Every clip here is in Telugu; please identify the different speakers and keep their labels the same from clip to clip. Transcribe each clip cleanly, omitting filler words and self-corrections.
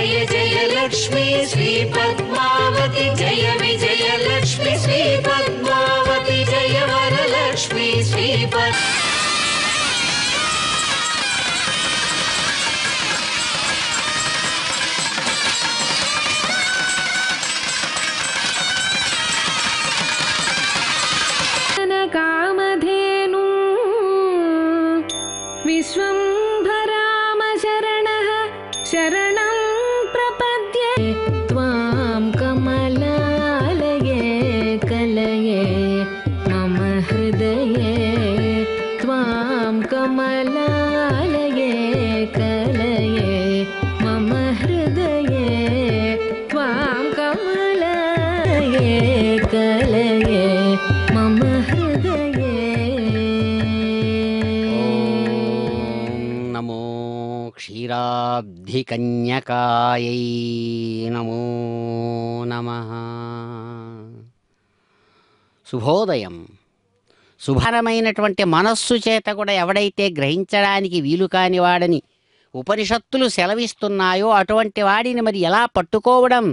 Speaker 1: जय जय लक्ष्मी श्री पद्मावती जय विजय लक्ष्मी श्री पद्मावती जय वरलक्ष्मी श्री
Speaker 2: कामधेनु विश्वम्भराम शरणः शरणं प्रपद्ये त्वां कमलालये कलये मम हृदये त्वां कमलालये कलये मम हृदये त्वां कमलालये कलये मम हृदये।
Speaker 3: नमो क्षीराब्धिकन्यकायै नमो नमः। శుభోదయం. శుభకరమైనటువంటి మనస్సు చేత కూడా ఎవడైతే గ్రహించడానికి వీలు కాని వాడని ఉపనిషత్తులు సెలవిస్తున్నాయో అటువంటి వాడిని మరి ఎలా పట్టుకోవడం?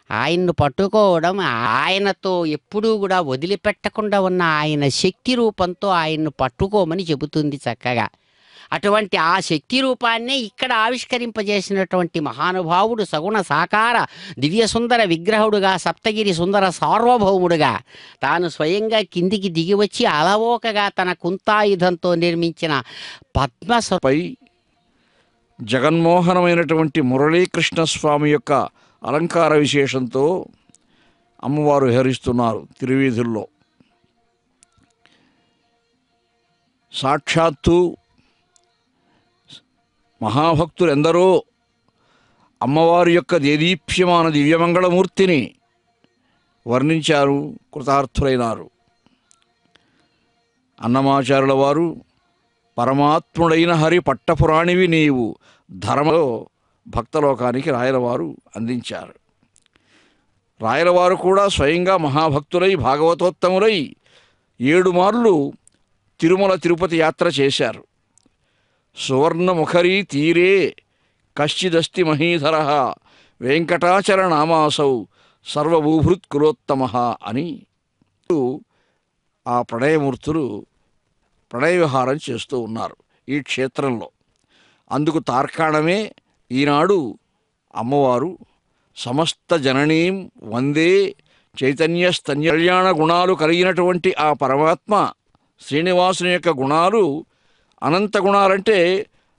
Speaker 3: ఆయన్ను పట్టుకోవడం, ఆయనతో ఎప్పుడూ కూడా వదిలిపెట్టకుండా ఉన్న ఆయన శక్తి రూపంతో ఆయన్ను పట్టుకోమని చెబుతుంది చక్కగా. అటువంటి ఆ శక్తి రూపాన్నే ఇక్కడ ఆవిష్కరింపజేసినటువంటి మహానుభావుడు సగుణ సాకార దివ్యసుందర విగ్రహుడుగా సప్తగిరి సుందర సార్వభౌముడుగా తాను స్వయంగా కిందికి దిగివచ్చి అలవోకగా తన కుంతాయుధంతో నిర్మించిన పద్మపై
Speaker 4: జగన్మోహనమైనటువంటి మురళీకృష్ణ స్వామి యొక్క అలంకార విశేషంతో అమ్మవారు విహరిస్తున్నారు తిరువీధుల్లో. సాక్షాత్తు మహాభక్తులు ఎందరో అమ్మవారి యొక్క దేదీప్యమాన దివ్యమంగళమూర్తిని వర్ణించారు, కృతార్థులైనారు. అన్నమాచార్యుల వారు పరమాత్ముడైన హరి పట్టపురాణివి నీవు ధర్మలో భక్తలోకానికి రాయలవారు అందించారు. రాయలవారు కూడా స్వయంగా మహాభక్తులై భాగవతోత్తములై 7 మార్లు తిరుమల తిరుపతి యాత్ర చేశారు. సువర్ణముఖరీ తీరే కశ్చిదస్తి మహీధర వెంకటాచలనామాసౌ సర్వభూభృత్కులోత్తమ అని ఆ ప్రణయమూర్తులు ప్రణయ విహారం చేస్తూ ఉన్నారు ఈ క్షేత్రంలో. అందుకు తార్కాణమే ఈనాడు అమ్మవారు సమస్త జననీం వందే చైతన్య స్తన్య కళ్యాణ గుణాలు కలిగినటువంటి ఆ పరమాత్మ శ్రీనివాసుని యొక్క గుణాలు అనంత గుణాలంటే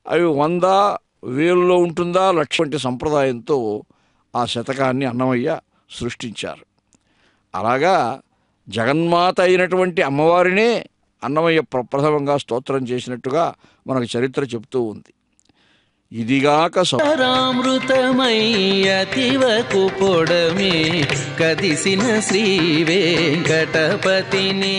Speaker 4: అవి 100,000లో ఉంటుందా, 1,00,000 వంటి సంప్రదాయంతో ఆ శతకాన్ని అన్నమయ్య సృష్టించారు. అలాగా జగన్మాత అయినటువంటి అమ్మవారినే అన్నమయ్య ప్రప్రథమంగా స్తోత్రం చేసినట్టుగా మనకు చరిత్ర చెబుతూ ఉంది. ఇదిగాక
Speaker 5: రామృతమయ్యతివకు పొడమే కదిసిన శ్రీ వెంకటపతిని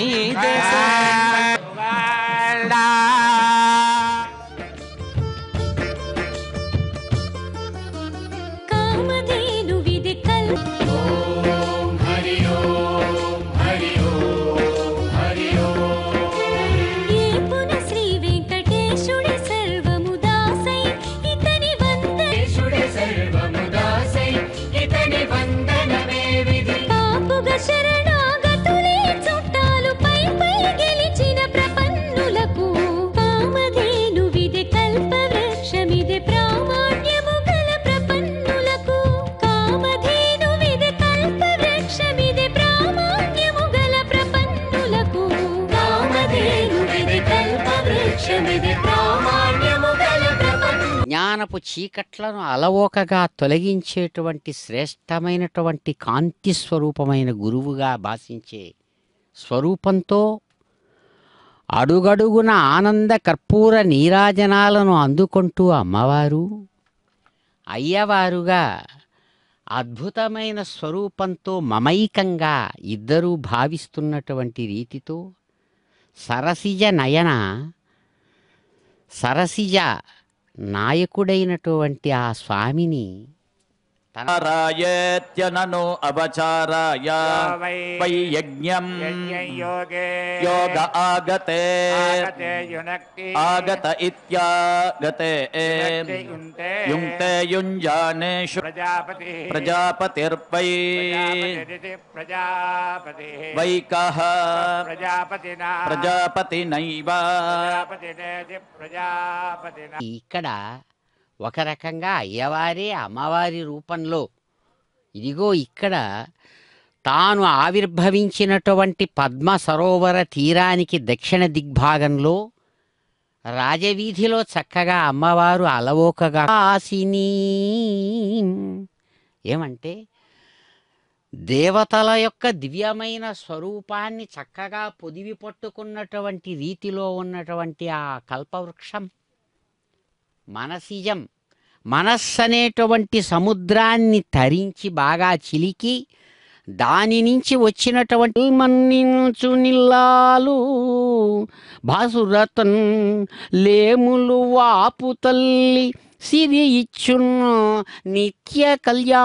Speaker 3: జ్ఞానపు చీకట్లను అలవోకగా తొలగించేటువంటి శ్రేష్టమైనటువంటి కాంతి స్వరూపమైన గురువుగా భాషించే స్వరూపంతో అడుగడుగున ఆనంద కర్పూర నీరాజనాలను అందుకుంటూ అమ్మవారు అయ్యవారుగా అద్భుతమైన స్వరూపంతో మమైకంగా ఇద్దరూ భావిస్తున్నటువంటి రీతితో సరసిజ నాయకుడైనటువంటి ఆ స్వామిని తన
Speaker 6: రాయేత్యనను అవచారాయ వై యజ్ఞం యోగ ఆగతే ఆగత ఇత్యాగతే యుంక్తే యుంజానేషు ప్రజాపతిర్వై వైకః ప్రజాపతినైవ.
Speaker 3: ఇక్కడ ఒక రకంగా అయ్యవారే అమ్మవారి రూపంలో ఇదిగో ఇక్కడ తాను ఆవిర్భవించినటువంటి పద్మ సరోవర తీరానికి దక్షిణ దిగ్భాగంలో రాజవీధిలో చక్కగా అమ్మవారు అలవోకగా ఆసిని ఏమంటే దేవతల యొక్క దివ్యమైన స్వరూపాన్ని చక్కగా పొదివి పట్టుకున్నటువంటి రీతిలో ఉన్నటువంటి ఆ కల్పవృక్షం మనసిజం మనస్సు అనేటువంటి సముద్రాన్ని తరించి బాగా చిలికి దాని నుంచి వచ్చినటువంటి మన్నించు నిల్లాలు భాసురతన్ లేములు వాపు తల్లి సిరి ఇచ్చును నిత్య కళ్యాణ